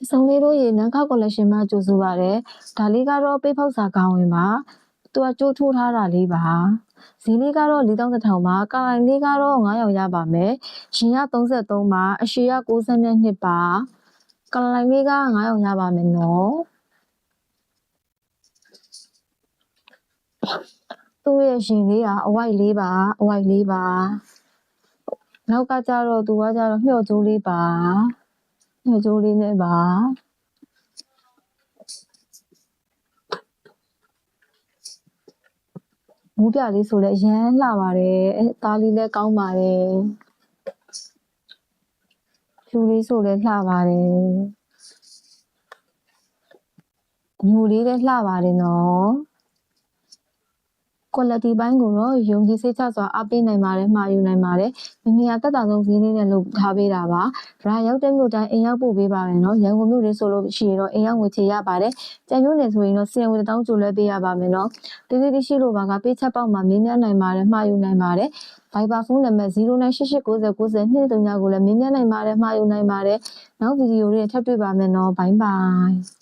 ဆောင်လေးတို့ရေနန်းခောက်ကော်လက်ရှင်မှာကြိုဆိုပါတယ်ဒါလေးကတော့ပိတ်ဖောက်စာကောင်းဝင်ပါသူကကြိုးထိုးထားတာလေးပါဈေးလေးကတော့4100ပါကာလိုင်းလေးကတော့900ရပါမယ်ရှင်က33ပါအရှည်က62ပါကာလိုင်းလေးက900ရပါမယ်နော်သူ့ရဲ့ရှင်လေးကအဝိုက်လေးပါအဝိုက်လေးပါနောက်ကကြတော့သူကကြတော့မျှော်ကြိုးလေးပါမျှော်ကြိုးလေးနဲ့ပါမူးပြလေးဆိုလည်းအရန်လှပါတယ်သားလေးလည်းကောင်းပါတယ်ဖြူလေးဆိုလည်းလှပါတယ်ညိုလေးလည်းလှပါတယ်နော် quality ဘိုင်းကိုတော့ယုံကြည်စိတ်ချစွာအားပေးနိုင်ပါတယ်မှာယူနိုင်ပါတယ်မိမိကတက်တာဆုံးဈေးလေးနဲ့လုပ်ထားပေးတာပါဒါရောက်တဲ့မြို့တိုင်းအိမ်ရောက်ပို့ပေးပါမယ်နော်ရန်ကုန်မြို့လေးဆိုလို့ရှိရင်တော့အိမ်ရောက်ငွေချေရပါတယ်ကြံမြို့နယ်ဆိုရင်တော့စီရင်ငွေ1000ကျိုးလွှဲပေးရပါမယ်နော်တိတိရှိလို့ပါကပေးချက်ပေါက်မှာမင်းများနိုင်ပါတယ်မှာယူနိုင်ပါတယ် Viber ဖုန်းနံပါတ်0988909023ကိုလည်းမင်းများနိုင်ပါတယ်မှာယူနိုင်ပါတယ်နောက်ဗီဒီယိုတွေထပ်တွေ့ပါမယ်နော်ဘိုင်းဘိုင်